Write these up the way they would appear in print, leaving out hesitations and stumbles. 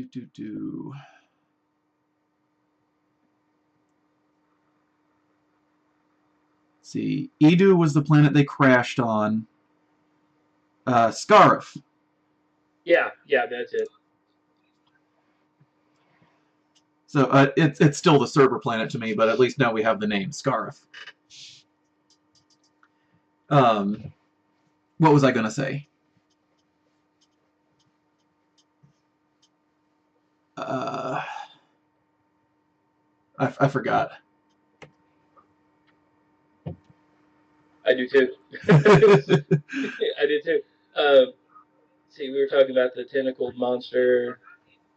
do. See, Edu was the planet they crashed on. Scarif. Yeah, that's it. So it's still the server planet to me, but at least now we have the name Scarif. What was I gonna say? I forgot. I do too. I did too. See, we were talking about the tentacled monster.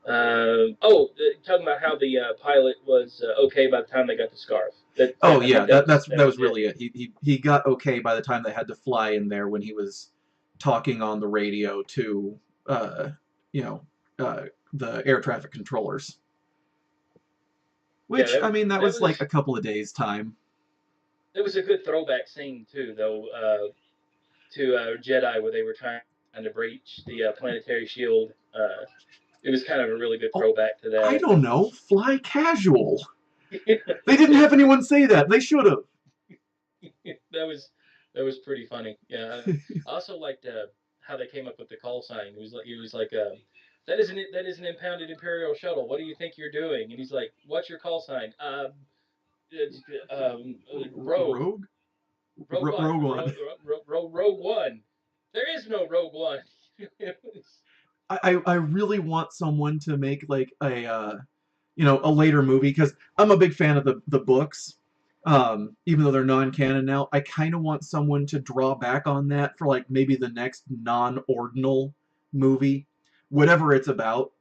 Talking about how the pilot was okay by the time they got the scarf. Oh I yeah, think that was was it. really it. He got okay by the time they had to fly in there when he was talking on the radio to uh, you know the air traffic controllers. Yeah, Which I mean that that was like was a couple of days time. that was a good throwback scene too, though, to Jedi where they were trying to breach the planetary shield. It was kind of a really good Oh, throwback to that, I I don't think. know. Fly casual. They didn't have anyone say that. They should have. that was that was pretty funny. Yeah, I also liked how they came up with the call sign. He was like, that is an impounded Imperial shuttle. What do you think you're doing? And he's like, what's your call sign? Rogue, Rogue? Rogue One, Rogue One. Rogue One. There is no Rogue One. I really want someone to make like a a later movie because I'm a big fan of the books. Even though they're non-canon now, I kind of want someone to draw back on that for like maybe the next non-ordinal movie, whatever it's about.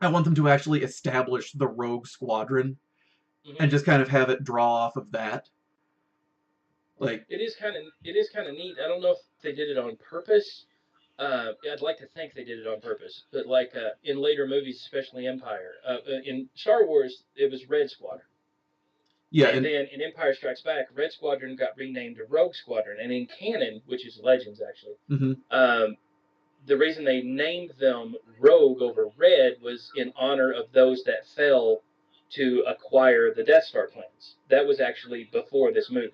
I want them to actually establish the Rogue Squadron and Mm-hmm. just kind of have it draw off of that. Like, It is kind of neat. I don't know if they did it on purpose. I'd like to think they did it on purpose, but like in later movies, especially Empire, in Star Wars, it was Red Squadron, yeah, and and then in Empire Strikes Back, Red Squadron got renamed to Rogue Squadron, and in canon, which is Legends actually, mm-hmm. um, the reason they named them Rogue over Red was in honor of those that fell to acquire the Death Star plans. That was actually before this movie.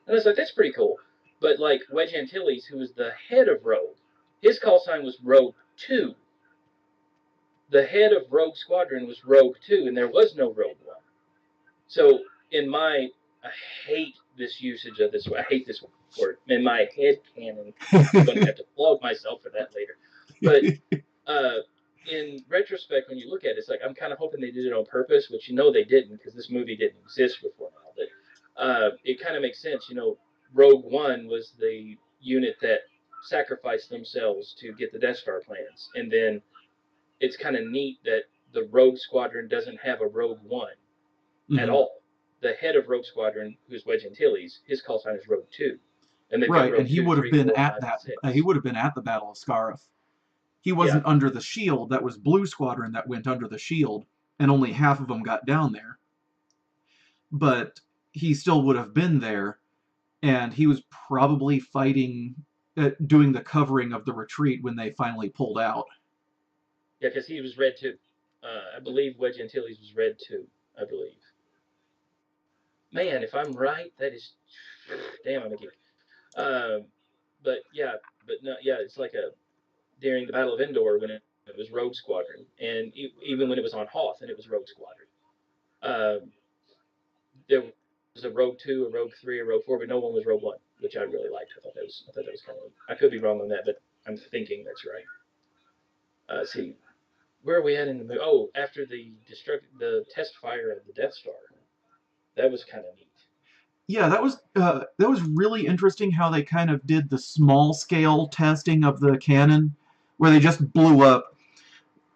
And I was like, that's pretty cool. But like Wedge Antilles, who was the head of Rogue, his call sign was Rogue 2. The head of Rogue Squadron was Rogue 2, and there was no Rogue 1. So I hate this usage of this. I hate this word. In my head canon, I'm going to have to flog myself for that later. But uh, in retrospect, when you look at it, it's like I'm kind of hoping they did it on purpose, which they didn't because this movie didn't exist before now. But it kind of makes sense. Rogue One was the unit that sacrificed themselves to get the Death Star plans, and then it's kind of neat that the Rogue Squadron doesn't have a Rogue One at mm-hmm. all. The head of Rogue Squadron, who's Wedge Antilles, his call sign is Rogue Two, and they've got Right, and Rogue he Two, would have Three, been Four, at Five, and that. He Six. would have been at the Battle of Scarif. He Yeah, wasn't under the shield. That was Blue Squadron that went under the shield, and only half of them got down there. But he still would have been there, and he was probably fighting, doing the covering of the retreat when they finally pulled out. yeah, because he was Red Two. I believe Wedge Antilles was Red Two. I believe. Man, if I'm right, that is damn. I'm a geek. Um, but yeah, but no, yeah, it's like a during the Battle of Endor when it was Rogue Squadron, and even when it was on Hoth and it was Rogue Squadron. There was a Rogue Two, a Rogue Three, a Rogue Four, but no one was Rogue One, which I really liked. I thought that was kind of. I could be wrong on that, but I'm thinking that's right. See, where are we at in the movie? Oh, after the test fire of the Death Star, that was kind of neat. Yeah, that was really interesting how they kind of did the small scale testing of the cannon, where they just blew up.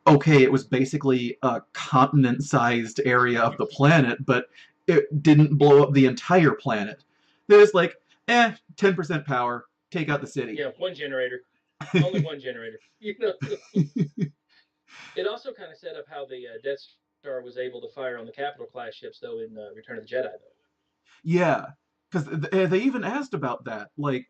Okay, it was basically a continent sized area of the planet, but it didn't blow up the entire planet. They're just like, 10% power, take out the city. Yeah, one generator, only one generator. It also kind of set up how the Death Star was able to fire on the Capital class ships, though, in Return of the Jedi, though. Yeah, because they even asked about that. Like,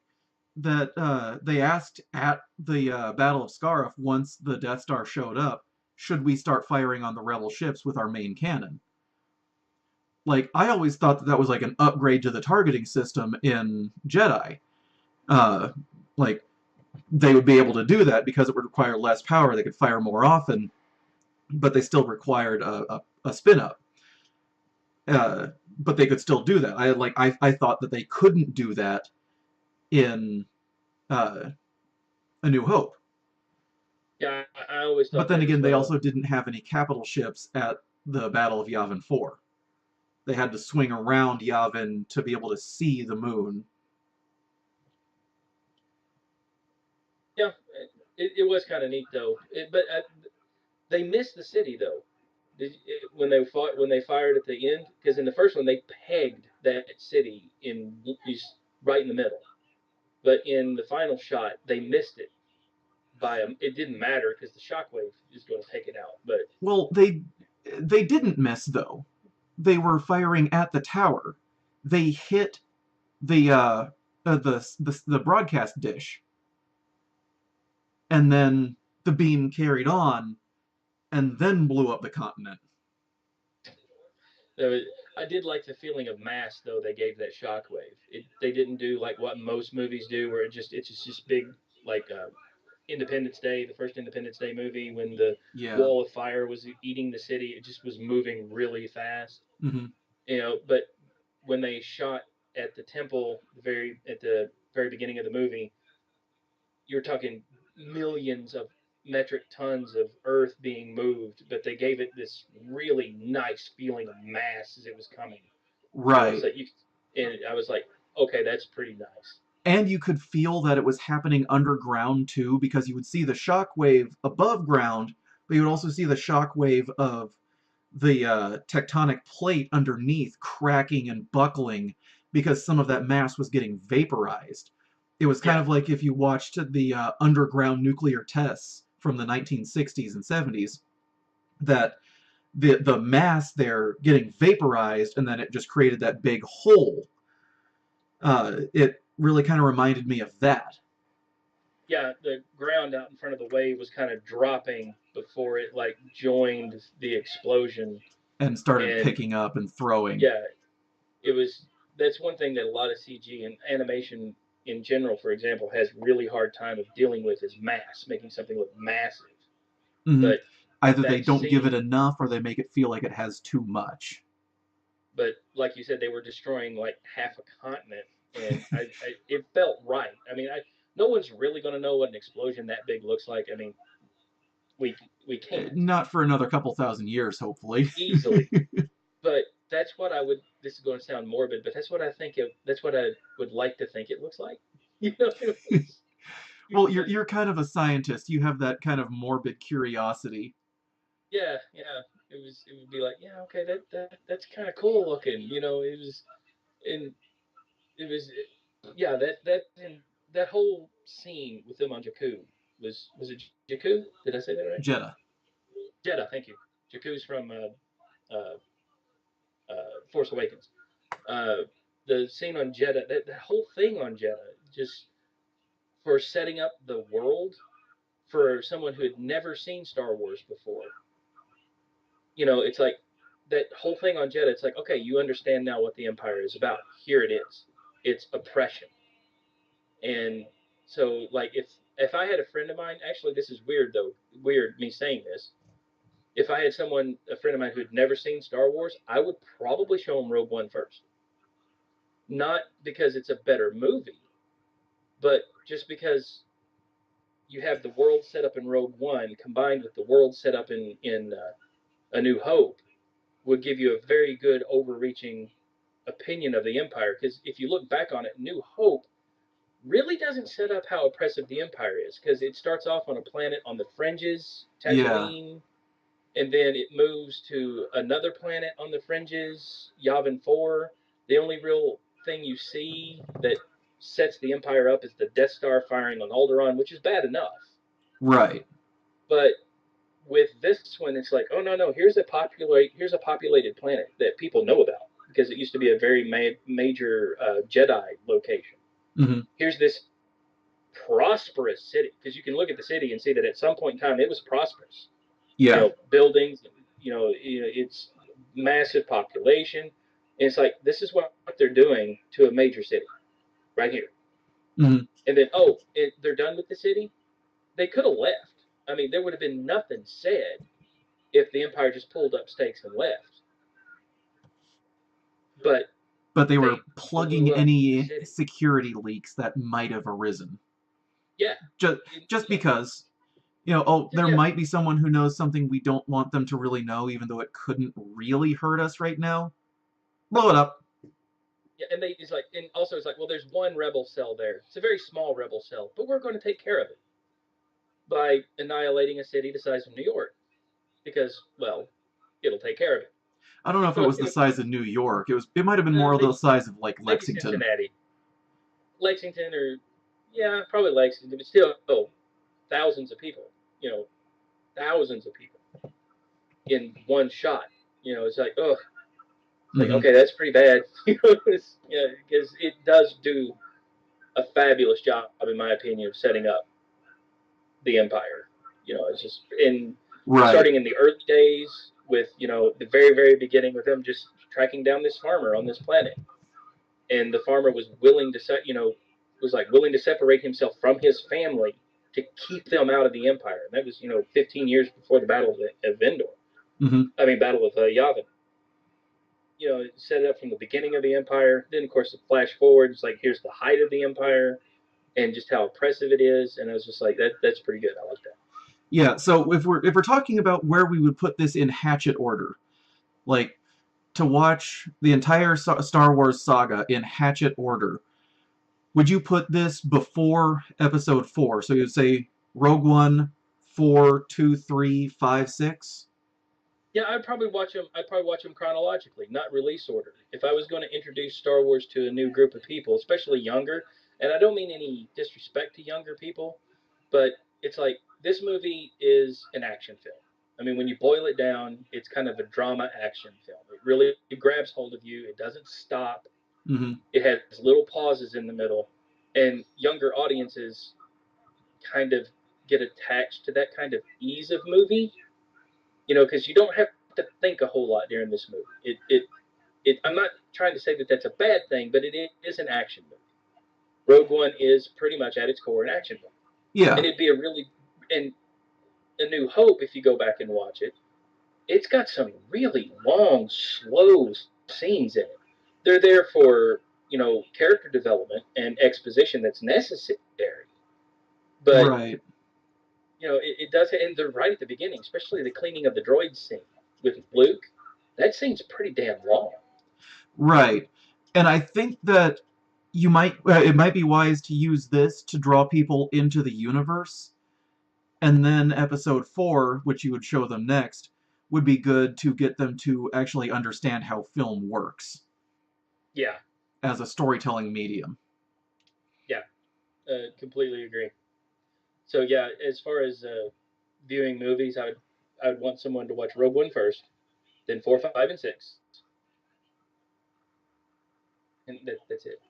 they asked at the Battle of Scarif once the Death Star showed up, should we start firing on the rebel ships with our main cannon? Like, I always thought that that was like an upgrade to the targeting system in Jedi. Uh, like, they would be able to do that because it would require less power. They could fire more often, but they still required a spin up. Uh, but they could still do that. I thought that they couldn't do that in uh, A New Hope. Yeah, I always But thought then that as again, they well. also didn't have any capital ships at the Battle of Yavin 4. They had to swing around Yavin to be able to see the moon. Yeah, it was kind of neat though. But they missed the city though. When they fought, when they fired at the end, because in the first one they pegged that city in right in the middle, but in the final shot they missed it by it didn't matter because the shockwave is going to take it out. But Well, they didn't miss though. They were firing at the tower. They hit the the broadcast dish, and then the beam carried on, and then blew up the continent. there was, I did like the feeling of mass though they gave that shockwave. They didn't do like what most movies do, where it's just big like Independence Day, the first Independence Day movie, when the Yeah. wall of fire was eating the city. It just was moving really fast, Mm-hmm. But when they shot at the temple, at the very beginning of the movie, you're talking millions of metric tons of earth being moved, but they gave it this really nice feeling of mass as it was coming. Right. So you and I was like, okay, that's pretty nice. And you could feel that it was happening underground too, because you would see the shockwave above ground, but you would also see the shockwave of the tectonic plate underneath cracking and buckling because some of that mass was getting vaporized. It was kind Yeah, of like if you watched the underground nuclear tests from the 1960s and 70s, that the mass there getting vaporized and then it just created that big hole. It really kind of reminded me of that. yeah. The ground out in front of the wave was kind of dropping before it like joined the explosion, And started and picking up and throwing. yeah, it was. That's one thing that a lot of CG and animation in general, for example, has really hard time of dealing with is mass, making something look massive. Mm-hmm. But Either they that don't give it scene, enough or they make it feel like it has too much. but like you said, they were destroying like half a continent, and it felt right. I mean, no one's really going to know what an explosion that big looks like. I mean, we we can't Not for another couple thousand years, hopefully. easily, but that's what I would. This is going to sound morbid, but that's what I think. That's what I would like to think it looks like. You know, Well, just you're kind of a scientist. You have that kind of morbid curiosity. yeah, yeah. It would be like, yeah, okay, that's kind of cool looking. And it was yeah, and that whole scene with them on Jakku was it Jakku? Did I say that right? Jeddah. Jeddah, thank you. Jakku's from uh, Force Awakens. Uh, the scene on Jeddah, that whole thing on Jeddah, just for setting up the world for someone who had never seen Star Wars before. It's like that whole thing on Jeddah. It's like, okay, you understand now what the Empire is about. Here it is. It's oppression. And so, like, if I had a friend of mine, actually, this is weird though. Weird me saying this. If I had a friend of mine who had never seen Star Wars, I would probably show him Rogue One first. Not because it's a better movie, but just because you have the world set up in Rogue One combined with the world set up in A New Hope would give you a very good overreaching opinion of the Empire. Because if you look back on it, New Hope really doesn't set up how oppressive the Empire is. Because it starts off on a planet on the fringes, Yeah, Tatooine, and then it moves to another planet on the fringes, Yavin 4. The only real thing you see that sets the Empire up is the Death Star firing on Alderaan, which is bad enough. right. But with this one, it's like, oh no, here's a populated planet that people know about because it used to be a very major Jedi location. Mm-hmm. Here's this prosperous city because you can look at the city and see that at some point in time it was prosperous. Yeah. Buildings, it's massive population. And it's like, this is what they're doing to a major city right here. Hmm. And then, they're done with the city. They could have left. I mean, there would have been nothing said if the Empire just pulled up stakes and left. But But they were they plugging blew up the any city. security leaks that might have arisen. Yeah. Just So, because, oh, there yeah. might be someone who knows something we don't want them to really know, even though it couldn't really hurt us right now. Blow it up. Yeah, and also it's like, well, there's one rebel cell there. It's a very small rebel cell, but we're going to take care of it by annihilating a city the size of New York because, well, it'll take care of it. I don't know if it was the size of New York. It might have been more of the maybe size of like maybe Lexington. Cincinnati, Lexington, or yeah, probably Lexington, but still, thousands of people. You know, thousands of people in one shot. It's like, oh, it's like, Hmm. okay, that's pretty bad. Because it does do a fabulous job, in my opinion, of setting up the Empire. It's just Right. starting in the early days with the very very beginning with them just tracking down this farmer on this planet, and the farmer was willing to willing to separate himself from his family to keep them out of the Empire, and that was 15 years before the Battle of Endor. Hmm. I mean, Battle of Yavin. Set it up from the beginning of the Empire. Then, of course, the flash forward. It's like, here's the height of the Empire and just how oppressive it is. And I was just like, that's pretty good. I like that. Yeah. So if we're talking about where we would put this in Hatchet order, like to watch the entire Star Wars saga in Hatchet order, would you put this before Episode 4? So you'd say Rogue One, 4, 2, 3, 5, 6. Yeah, I'd probably watch them. I'd probably watch them chronologically, not release order. If I was going to introduce Star Wars to a new group of people, especially younger, and I don't mean any disrespect to younger people, but it's like this movie is an action film. I mean, when you boil it down, it's kind of a drama action film. It grabs hold of you. It doesn't stop. Mm-hmm. It has little pauses in the middle, and younger audiences kind of get attached to that kind of ease of movie, because you don't have to think a whole lot during this movie. I'm not trying to say that that's a bad thing, but it is an action movie. Rogue One is pretty much at its core an action movie, Yeah. and it'd be and A New Hope, if you go back and watch it, it's got some really long, slow scenes in it. They're there for character development and exposition that's necessary, but Right. it does, and they're right at the beginning, especially the cleaning of the droid scene with Luke. That scene's pretty damn long. Right. And I think that it might be wise to use this to draw people into the universe, and then Episode 4, which you would show them next, would be good to get them to actually understand how film works Yeah, as a storytelling medium. yeah, completely agree. So yeah, as far as viewing movies, I would want someone to watch Rogue One first, then 4, 5, and 6, and that's it.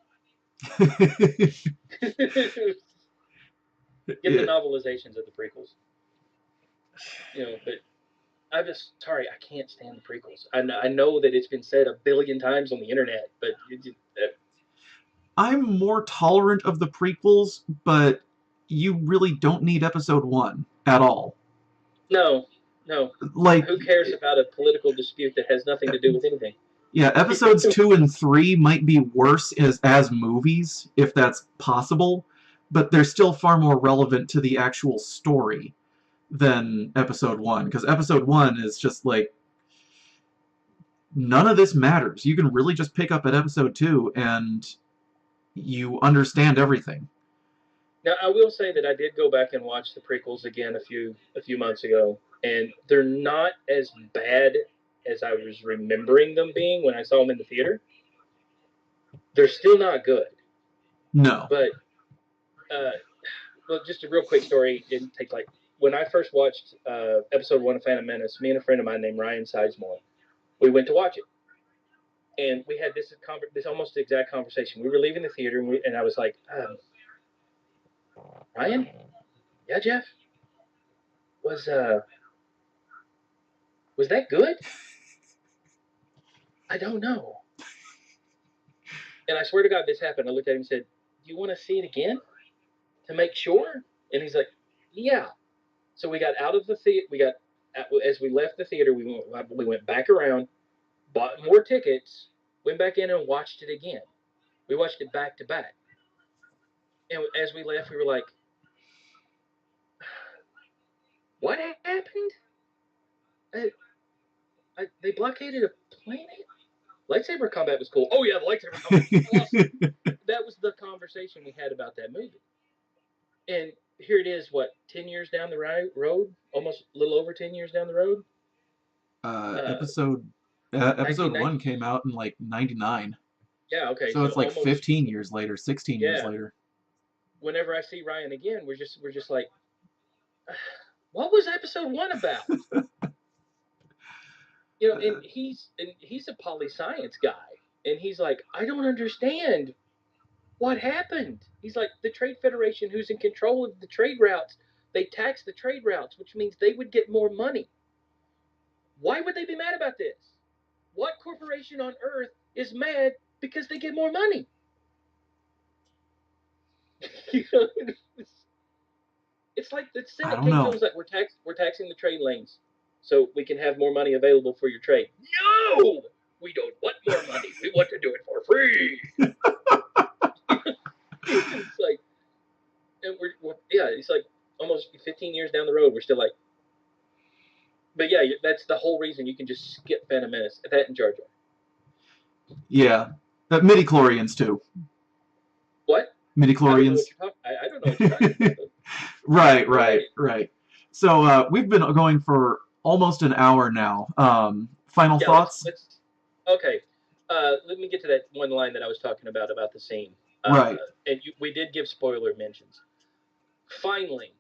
Get the Yeah. novelizations of the prequels, but I'm just sorry, I can't stand the prequels. I know that it's been said a billion times on the internet, but I'm more tolerant of the prequels, but you really don't need Episode 1 at all. no, no. Like, Who cares about a political dispute that has nothing to do with anything? yeah, Episodes 2 and 3 might be worse as movies, if that's possible, but they're still far more relevant to the actual story than Episode 1, because Episode 1 is just like, none of this matters. You can really just pick up at Episode 2 and you understand everything. Now, I will say that I did go back and watch the prequels again a few months ago, and they're not as bad as I was remembering them being when I saw them in the theater. They're still not good, No. but uh, well, just a real quick story. It takes like when I first watched Episode 1 of Phantom Menace, me and a friend of mine named Ryan Sizemore, we went to watch it, and we had this almost exact conversation. We were leaving the theater, and I was like, Ryan, yeah, Jeff, was Was that good? I don't know. And I swear to God, this happened. I looked at him and said, "Do you want to see it again to make sure?" And he's like, "Yeah." So we got out of the theater. As we left the theater, we went back around, bought more tickets, went back in and watched it again. We watched it back to back. And as we left, we were like, "What happened? They blockaded a planet? Lightsaber combat was cool. Oh yeah, the lightsaber combat was awesome." That was the conversation we had about that movie. And here it is, what, 10 years down the road? Almost a little over 10 years down the road? uh, Uh, episode episode 1 1990? came out in like 99. Yeah, okay, So so it's like almost, 15 years later, 16 years yeah. later. Whenever I see Ryan again, we're just like, what was episode 1 about? And he's a poli science guy, and he's like, I don't understand what happened. He's like, the Trade Federation, who's in control of the trade routes, they tax the trade routes, which means they would get more money. Why would they be mad about this? What corporation on earth is mad because they get more money? It's like the I Senate don't came to them know. and was like, we're taxing the trade lanes so we can have more money available for your trade. No, we don't want more money. We want to do it for free. It's like, and it's like almost 15 years down the road, we're still like, but yeah, that's the whole reason you can just skip Phantom Menace. That and Jar Jar. Yeah. Midi-chlorians too. What? I don't know what Midi-chlorians. you're talking. I don't know what you're talking about. Right. So we've been going for almost an hour now. Final Yeah, thoughts? okay. Let me get to that one line that I was talking about the scene. Right. And we did give spoiler mentions. Finally,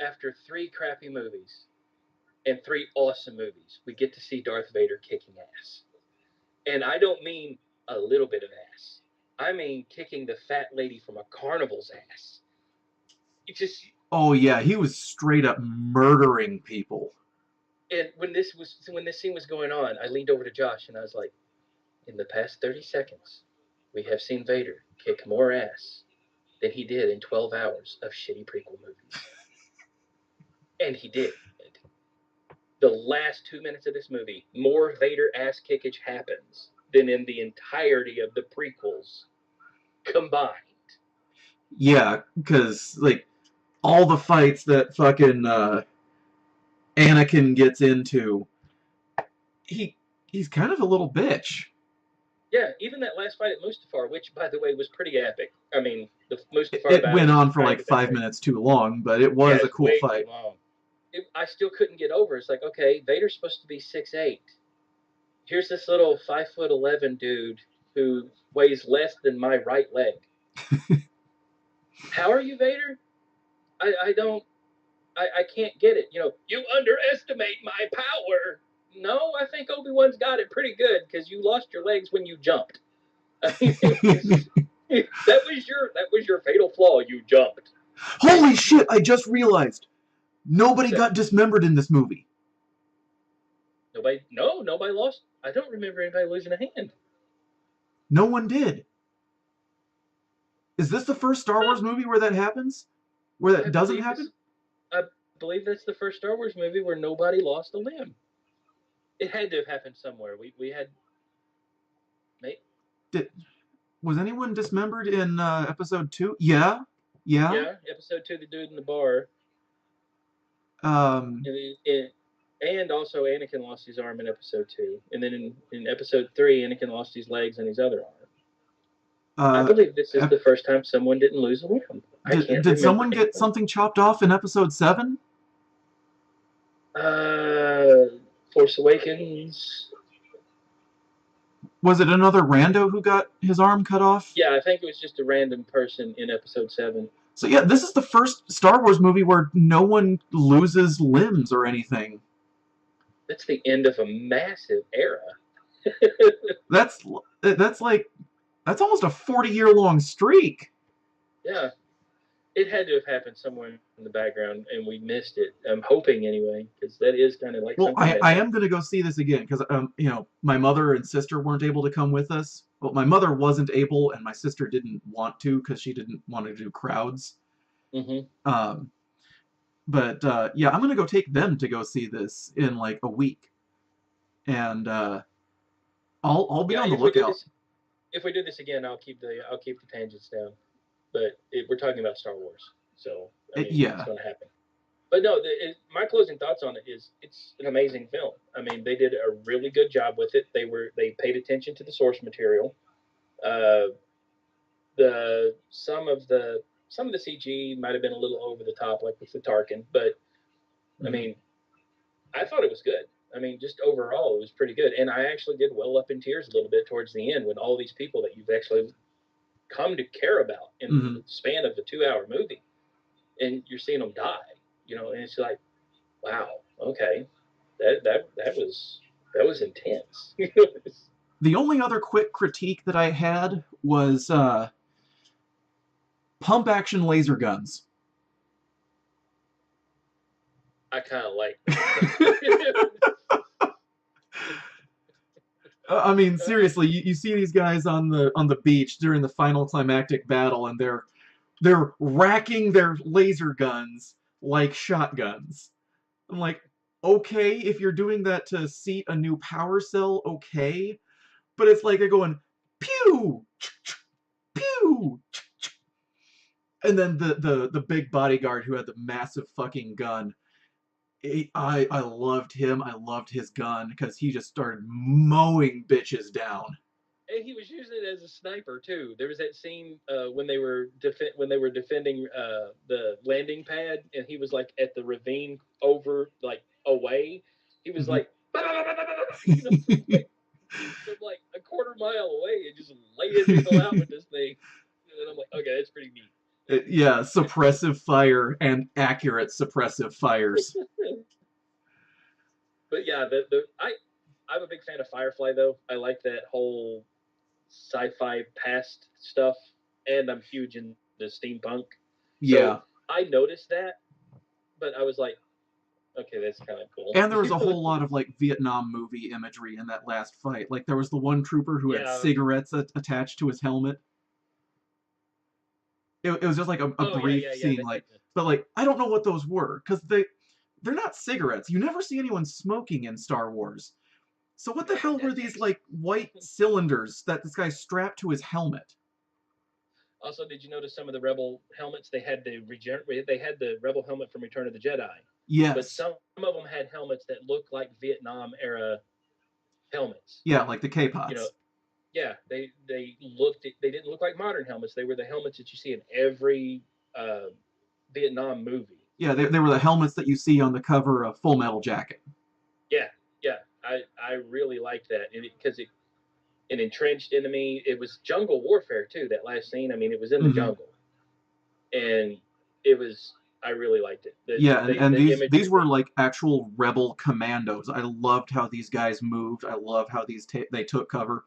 after 3 crappy movies and 3 awesome movies, we get to see Darth Vader kicking ass. And I don't mean a little bit of ass. I mean kicking the fat lady from a carnival's ass. It just, Oh yeah, he was straight up murdering people. and when this scene was going on, I leaned over to Josh and I was like, in the past 30 seconds, we have seen Vader kick more ass than he did in 12 hours of shitty prequel movies. And he did. The last 2 minutes of this movie, more Vader ass kickage happens than in the entirety of the prequels combined. Yeah, because like all the fights that fucking Anakin gets into, he's kind of a little bitch. Yeah, even that last fight at Mustafar, which, by the way, was pretty epic. I mean, the Mustafar It went battle on is for kind like of 5 minutes too long, but it yeah, was a it's cool way fight. too long. I still couldn't get over. It's like, okay, Vader's supposed to be 6'8". Here's this little 5'11" dude who weighs less than my right leg. How are you, Vader? I don't. I can't get it. You underestimate my power. No, I think Obi-Wan's got it pretty good because you lost your legs when you jumped. I mean, that was your fatal flaw. You jumped. Holy shit! I just realized nobody got dismembered in this movie. Nobody lost. I don't remember anybody losing a hand. No one did. Is this the first Star Wars movie where that happens? Where that doesn't happen? I believe that's the first Star Wars movie where nobody lost a limb. It had to have happened somewhere. We had. Was anyone dismembered in episode 2? Yeah. Yeah, episode 2, the dude in the bar. Um, and also Anakin lost his arm in episode 2, and then in episode 3, Anakin lost his legs and his other arm. I believe this is the first time someone didn't lose a limb. Did someone get something chopped off in episode 7? Force Awakens. Was it another rando who got his arm cut off? Yeah, I think it was just a random person in episode 7. So yeah, this is the first Star Wars movie where no one loses limbs or anything. That's the end of a massive era. That's almost a 40-year-long streak. Yeah. It had to have happened somewhere in the background, and we missed it. I'm hoping anyway, because that is kind of like Well, something that I am gonna go see this again because my mother and sister weren't able to come with us. Well, my mother wasn't able, and my sister didn't want to because she didn't want to do crowds. hmm Um, but yeah, I'm gonna go take them to go see this in like a week, and I'll be Yeah, on the if we do lookout. this, if we do this again, I'll keep the tangents down. But we're talking about Star Wars, so I mean it's Yeah. going to happen. But no, my closing thoughts on it is it's an amazing film. I mean, they did a really good job with it. They paid attention to the source material. Uh, the some of the CG might have been a little over the top, like with the Tarkin, but I Mhm. mean, I thought it was good. I mean, just overall, it was pretty good. And I actually did well up in tears a little bit towards the end when all these people that you've actually come to care about in the Mhm. span of a 2 hour movie, and you're seeing them die. And it's like, wow, okay, that was intense. The only other quick critique that I had was pump action laser guns. I kind of like that. I mean, seriously, you see these guys on the beach during the final climactic battle, and they're racking their laser guns like shotguns. I'm like, okay, if you're doing that to seat a new power cell, okay, but it's like they're going pew pew, and then the big bodyguard who had the massive fucking gun. I loved him. I loved his gun because he just started mowing bitches down. And he was using it as a sniper too. There was that scene when when they were defending the landing pad, and he was like at the ravine over like away. He was Mhm. like, like from like a quarter mile away and just laying people out with this thing. And I'm like, okay, that's pretty neat. Yeah, suppressive fire and accurate suppressive fires. But yeah, I'm a big fan of Firefly though. I like that whole sci-fi past stuff, and I'm huge into steampunk. So Yeah. I noticed that, but I was like, okay, that's kind of cool. And there was a whole lot of like Vietnam movie imagery in that last fight. Like there was the one trooper who had Yeah. cigarettes attached to his helmet. It was just like a Oh yeah, brief yeah, yeah. scene, like, but like I don't know what those were because they're not cigarettes. You never see anyone smoking in Star Wars. So what the hell were these like white cylinders that this guy strapped to his helmet? Also, did you notice some of the Rebel helmets? They had the Rebel helmet from Return of the Jedi, but Yes. some of them had helmets that looked like Vietnam era helmets. Yeah, like the You know, K-pots. yeah, they didn't look like modern helmets. They were the helmets that you see in every uh, Vietnam movie. Yeah, they were the helmets that you see on the cover of Full Metal Jacket. Yeah, yeah, I really liked that, and because an entrenched enemy. It was jungle warfare too. That last scene, I mean, it was in the Mm-hmm. jungle, and it was. I really liked it. Yeah, and The these imagery were was like actual rebel commandos. I loved how these guys moved. I love how they took cover.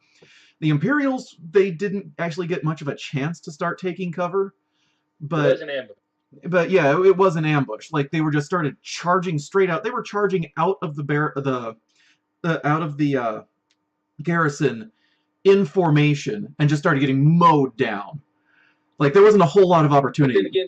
The Imperials, they didn't actually get much of a chance to start taking cover, it but was an ambush. yeah, it was an ambush. Like they were just started charging straight out. They were charging out of the out of the garrison in formation and just started getting mowed down. Like there wasn't a whole lot of But opportunity.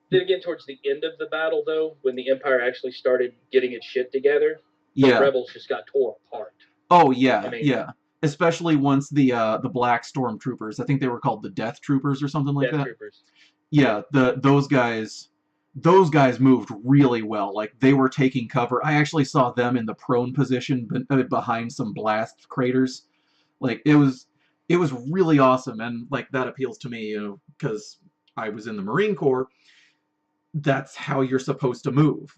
then again, towards the end of the battle, though, when the Empire actually started getting its shit together, the Yeah. rebels just got tore apart. Oh I yeah, mean, yeah. Especially once the black stormtroopers, I think they were called the Death Troopers or something like Death that. Troopers. Yeah, those guys moved really well. Like they were taking cover. I actually saw them in the prone position behind some blast craters. Like it was really awesome, and like that appeals to me, because I was in the Marine Corps. That's how you're supposed to move.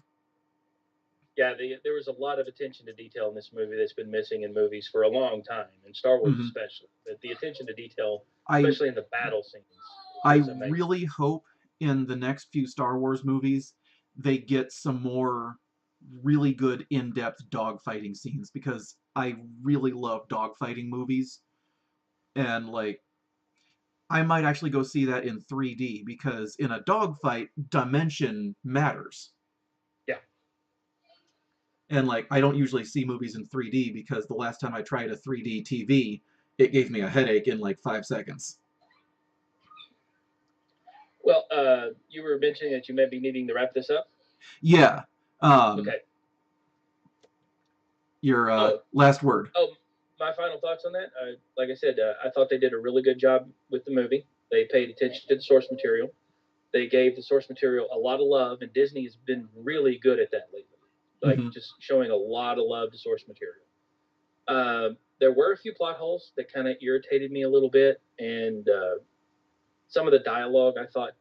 Yeah, there was a lot of attention to detail in this movie that's been missing in movies for a long time, in Star Wars Hmm. especially. But the attention to detail, I especially in the battle scenes, I was amazing. really hope in the next few Star Wars movies they get some more really good in-depth dogfighting scenes because I really love dogfighting movies, and like I might actually go see that in 3D because in a dogfight, dimension matters. Yeah. And like, I don't usually see movies in 3D because the last time I tried a 3D TV, it gave me a headache in like 5 seconds. Well, you were mentioning that you may be needing to wrap this up. Yeah. Um, Okay. your Oh, last word. oh, my final thoughts on that. Like I said, I thought they did a really good job with the movie. They paid attention to the source material. They gave the source material a lot of love, and Disney has been really good at that lately. Like Hmm. just showing a lot of love to source material. There were a few plot holes that kind of irritated me a little bit, and some of the dialogue I thought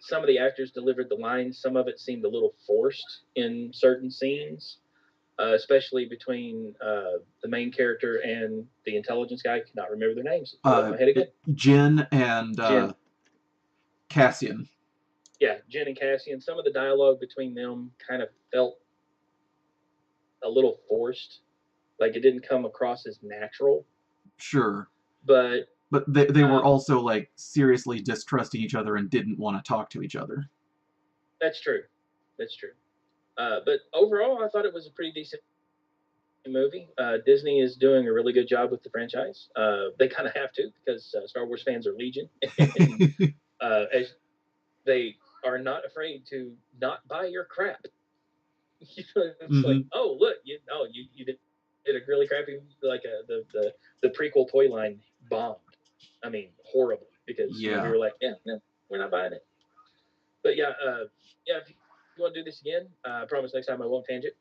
some of the actors delivered the lines. Some of it seemed a little forced in certain scenes, especially between the main character and the intelligence guy. I cannot remember their names. Pull up my head again. Jin and Jin. Cassian. Yeah, Jin and Cassian. Some of the dialogue between them kind of felt a little forced. Like it didn't come across as natural. Sure. But But they were also like seriously distrusting each other and didn't want to talk to each other. that's true. That's true. But overall, I thought it was a pretty decent movie. Disney is doing a really good job with the franchise. They kind of have to because Star Wars fans are legion, and as they are not afraid to not buy your crap. It's like, Hmm. oh look, you did a really crappy like the prequel toy line bombed. I mean, horribly because we Yeah. were like, yeah, no, we're not buying it. But yeah, yeah, if you want to do this again, I promise next time I won't tangent.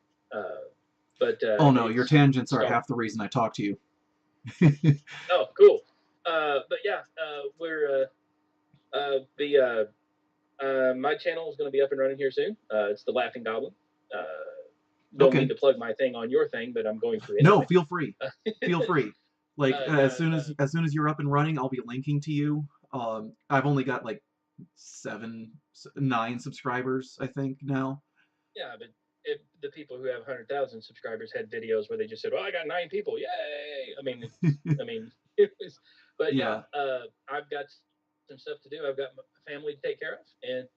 But Oh no, your it's tangents are Star. half the reason I talk to you. Oh, cool. But yeah, we're the my channel is going to be up and running here soon. It's the Laughing Goblin. Uh, don't mean Okay. to plug my thing on your thing, but I'm going to No, anyway. feel free. Feel free. Like Yeah, as soon as you're up and running, I'll be linking to you. I've only got like 9 subscribers, I think now. yeah, but if the people who have 100,000 subscribers had videos where they just said, "Well, I got 9 people, yay!" I mean, it was, but yeah, Yeah. I've got some stuff to do. I've got my family to take care of, and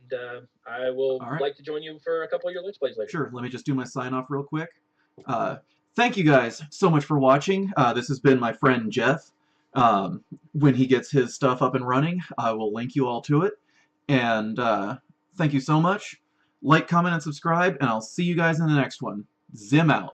I will All right. like to join you for a couple of your let's plays later. Sure. Let me just do my sign off real quick. Thank you guys so much for watching. This has been my friend Jeff. When he gets his stuff up and running, I will link you all to it. And thank you so much. Like, comment, and subscribe, and I'll see you guys in the next one. Zim out.